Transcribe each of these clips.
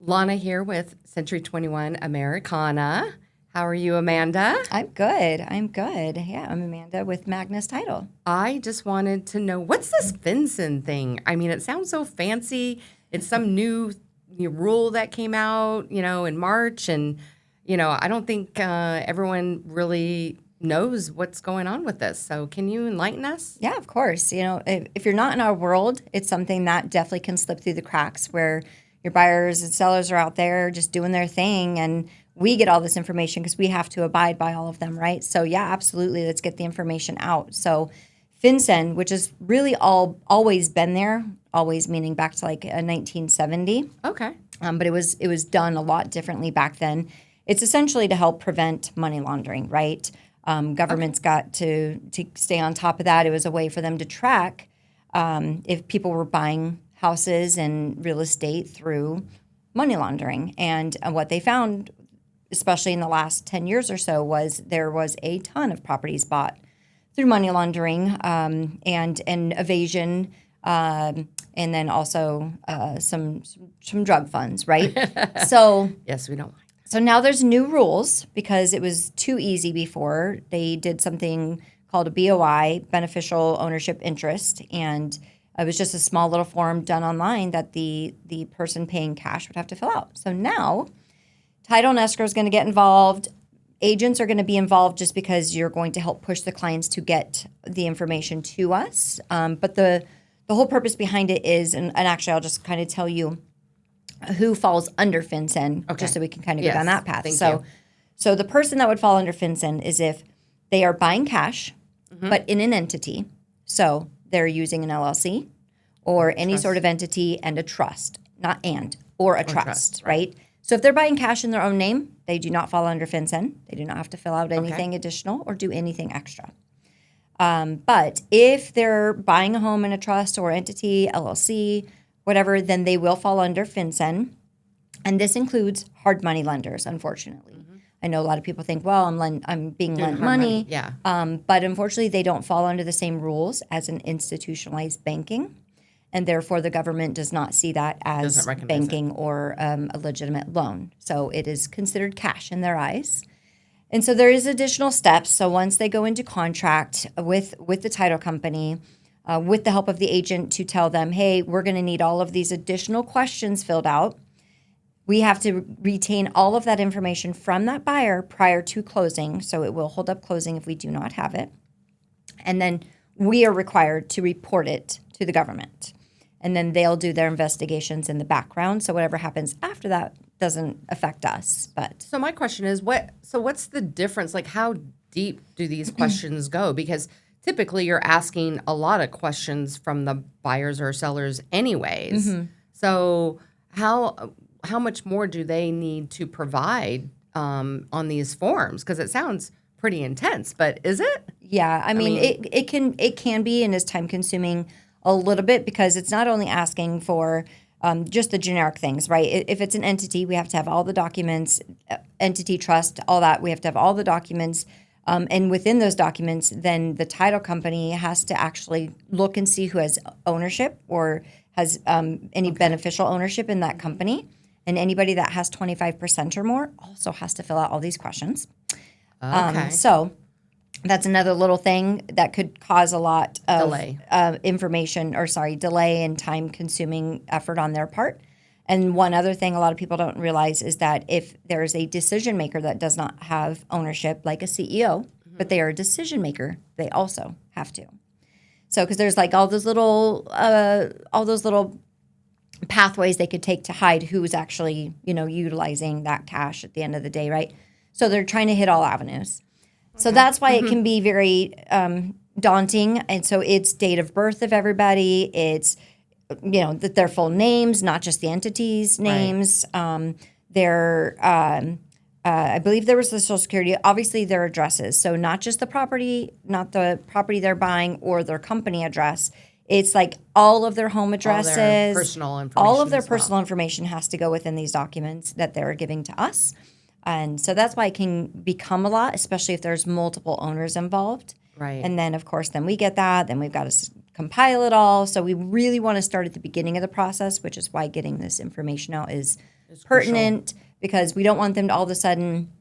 Lana here with Century 21 Americana. How are you, Amanda? I'm good. Yeah, I'm Amanda with Magnus Title. I just wanted to know, what's this FinCEN thing? I mean, it sounds so fancy. It's some new rule that came out, in March. And, I don't think everyone really knows what's going on with this. So can you enlighten us? Yeah, of course. If you're not in our world, it's something that definitely can slip through the cracks where your buyers and sellers are out there just doing their thing, and we get all this information because we have to abide by all of them, right? So yeah, absolutely, let's get the information out. So FinCEN, which has really always been there, always meaning back to like 1970. Okay. But it was done a lot differently back then. It's essentially to help prevent money laundering, right? Governments got to stay on top of that. It was a way for them to track if people were buying houses and real estate through money laundering. And what they found, especially in the last 10 years or so, was there was a ton of properties bought through money laundering and evasion, and then also some drug funds, right? So Yes, we don't like that. so now there's new rules because it was too easy before. They did something called a BOI, beneficial ownership interest, and it was just a small little form done online that the person paying cash would have to fill out. So now title and escrow is going to get involved. Agents are going to be involved just because you're going to help push the clients to get the information to us. But the whole purpose behind it is, and actually I'll just kind of tell you who falls under FinCEN, just so we can kind of go down that path. Thank you. So the person that would fall under FinCEN is if they are buying cash, but in an entity. So they're using an LLC or any sort of entity and a trust, not and, or a trust, right? So if they're buying cash in their own name, they do not fall under FinCEN. They do not have to fill out anything additional or do anything extra. But if they're buying a home in a trust or entity, LLC, whatever, then they will fall under FinCEN. And this includes hard money lenders, unfortunately. I know a lot of people think, well, I'm being lent money. Yeah. But unfortunately, they don't fall under the same rules as an institutionalized banking. And therefore, the government does not see that as banking or a legitimate loan. So it is considered cash in their eyes. And so there is additional steps. So once they go into contract with the title company, with the help of the agent to tell them, hey, we're going to need all of these additional questions filled out. We have to retain all of that information from that buyer prior to closing. So it will hold up closing if we do not have it. And then we are required to report it to the government. And then they'll do their investigations in the background. So whatever happens after that doesn't affect us. But So my question is, what's the difference? Like, how deep do these questions go? Because typically you're asking a lot of questions from the buyers or sellers anyways. So how much more do they need to provide on these forms? Because it sounds pretty intense, but is it? yeah, I mean it can be and is time consuming a little bit because it's not only asking for just the generic things, right? If it's an entity, we have to have all the documents, entity trust, all that. We have to have all the documents. And within those documents, then the title company has to actually look and see who has ownership or has any beneficial ownership in that company. And anybody that has 25% or more also has to fill out all these questions. Okay. So that's another little thing that could cause a lot of Delay. delay and time-consuming effort on their part. And one other thing a lot of people don't realize is that if there is a decision maker that does not have ownership, like a CEO, but they are a decision maker, they also have to. So because there's like all those little pathways they could take to hide who's actually utilizing that cash at the end of the day, right? So they're trying to hit all avenues. So that's why it can be very daunting. And so it's date of birth of everybody. It's their full names, not just the entities' names. Their I believe there was the Social Security, obviously their addresses. So not just the property, not the property they're buying or their company address. It's like all of their home addresses. All their personal information. All of their personal information has to go within these documents that they're giving to us. And so that's why it can become a lot, especially if there's multiple owners involved. Right. And then, of course, then we get that. Then we've got to compile it all. So we really want to start at the beginning of the process, which is why getting this information out is pertinent because we don't want them to all of a sudden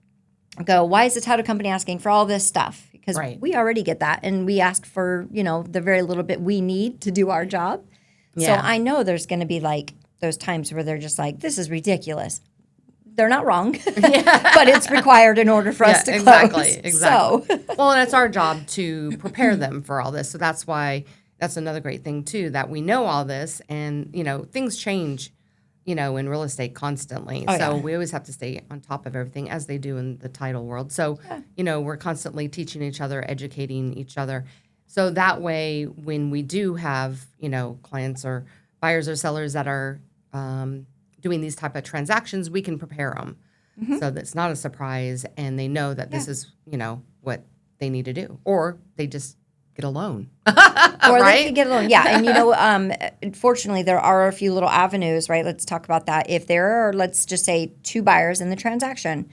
go, why is the title company asking for all this stuff? Because we already get that, and we ask for, the very little bit we need to do our job. Yeah. So I know there's going to be like those times where they're just like, this is ridiculous. They're not wrong, but it's required in order for us to close. Exactly. So. Well, and it's our job to prepare them for all this. So that's why that's another great thing, too, that we know all this. And, things change, in real estate constantly. We always have to stay on top of everything as they do in the title world. So, we're constantly teaching each other, educating each other. So that way, when we do have, clients or buyers or sellers that are doing these type of transactions, we can prepare them so that's not a surprise, and they know that this is, what they need to do, or they just get a loan, or they could get a loan. Yeah, and unfortunately, there are a few little avenues, right? Let's talk about that. If there are, let's just say, 2 buyers in the transaction,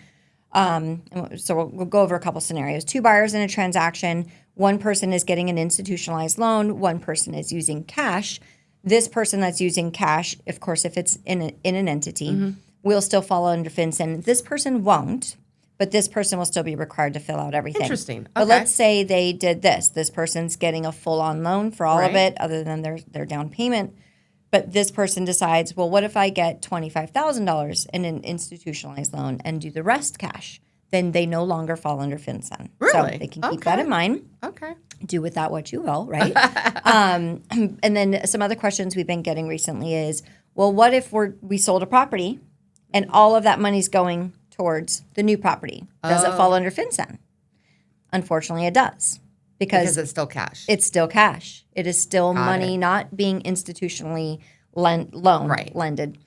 so we'll go over a couple scenarios. 2 buyers in a transaction. One person is getting an institutionalized loan. One person is using cash. This person that's using cash, of course, if it's in an entity, will still fall under FinCEN. This person won't, but this person will still be required to fill out everything. Interesting. Okay. But let's say they did this. This person's getting a full-on loan for all of it, other than their down payment. But this person decides, well, what if I get $25,000 in an institutionalized loan and do the rest cash? Then they no longer fall under FinCEN. Really? So they can keep that in mind. Okay. Do with that what you will, right? And then some other questions we've been getting recently is, well, what if we sold a property and all of that money's going towards the new property? Does it fall under FinCEN? Unfortunately, it does. Because it's still cash. It's still cash. It is still money not being institutionally lended.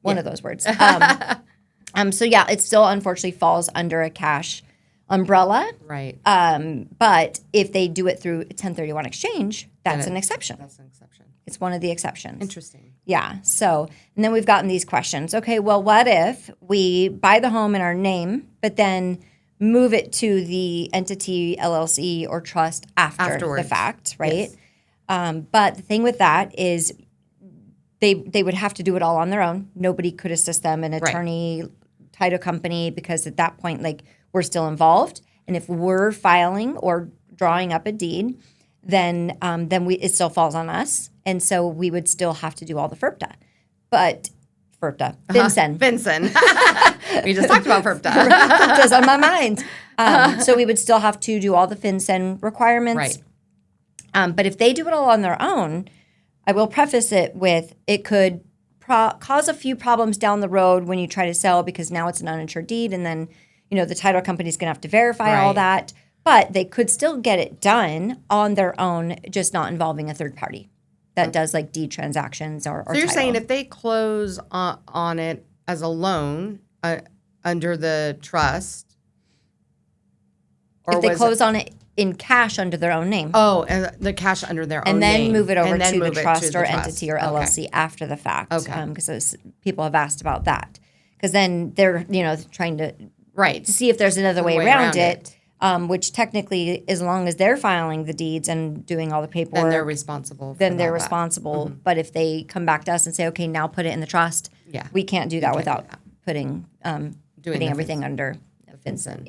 One of those words. So yeah, it still unfortunately falls under a cash umbrella. Right. But if they do it through 1031 exchange, that's an exception. That's an exception. It's one of the exceptions. Interesting. Yeah. So, and then we've gotten these questions. Okay, well, what if we buy the home in our name, but then move it to the entity, LLC, or trust afterwards. The fact, right? Yes. But the thing with that is they would have to do it all on their own. Nobody could assist them, an attorney, title company, because at that point, like, we're still involved. And if we're filing or drawing up a deed, then it still falls on us. And so we would still have to do all the FINCEN. FinCEN. We just talked about FIRPTA. FIRPTA's on my mind. So we would still have to do all the FinCEN requirements. Right. But if they do it all on their own, I will preface it with it could cause a few problems down the road when you try to sell, because now it's an uninsured deed, and then the title company's going to have to verify all that. But they could still get it done on their own, just not involving a third party that does like deed transactions or So you're title. saying if they close on it as a loan under the trust, or if they close on it in cash under their own name. Oh, and the cash under their own name. And then move it over to the trust or entity or LLC after the fact. Okay. Because people have asked about that. Because then they're, trying to see if there's another way around it. Which technically, as long as they're filing the deeds and doing all the paperwork, then they're responsible. Mm-hmm. But if they come back to us and say, "Okay, now put it in the trust," we can't do that without putting everything under FinCEN.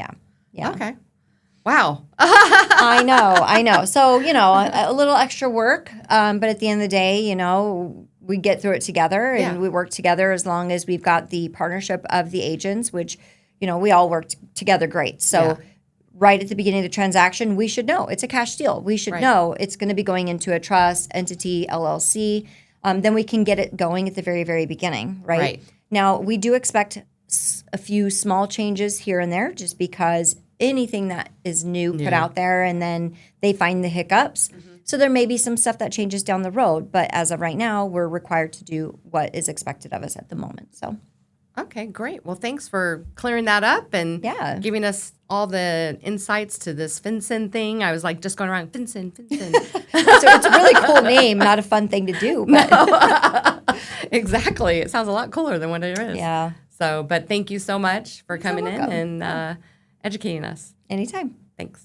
Yeah. Okay. Wow. I know. So a little extra work, but at the end of the day, we get through it together and we work together as long as we've got the partnership of the agents, which we all work together great. So. Right at the beginning of the transaction, we should know it's a cash deal. We should know it's going to be going into a trust, entity, LLC. Then we can get it going at the very, very beginning, right? Now, we do expect a few small changes here and there, just because anything that is new put out there, and then they find the hiccups. Mm-hmm. So there may be some stuff that changes down the road, but as of right now, we're required to do what is expected of us at the moment. So. Okay, great. Well, thanks for clearing that up and giving us all the insights to this FinCEN thing. I was like just going around, FinCEN. So it's a really cool name, not a fun thing to do. But. No. Exactly. It sounds a lot cooler than what it is. Yeah. So, but thank you so much for coming in and educating us. Anytime. Thanks.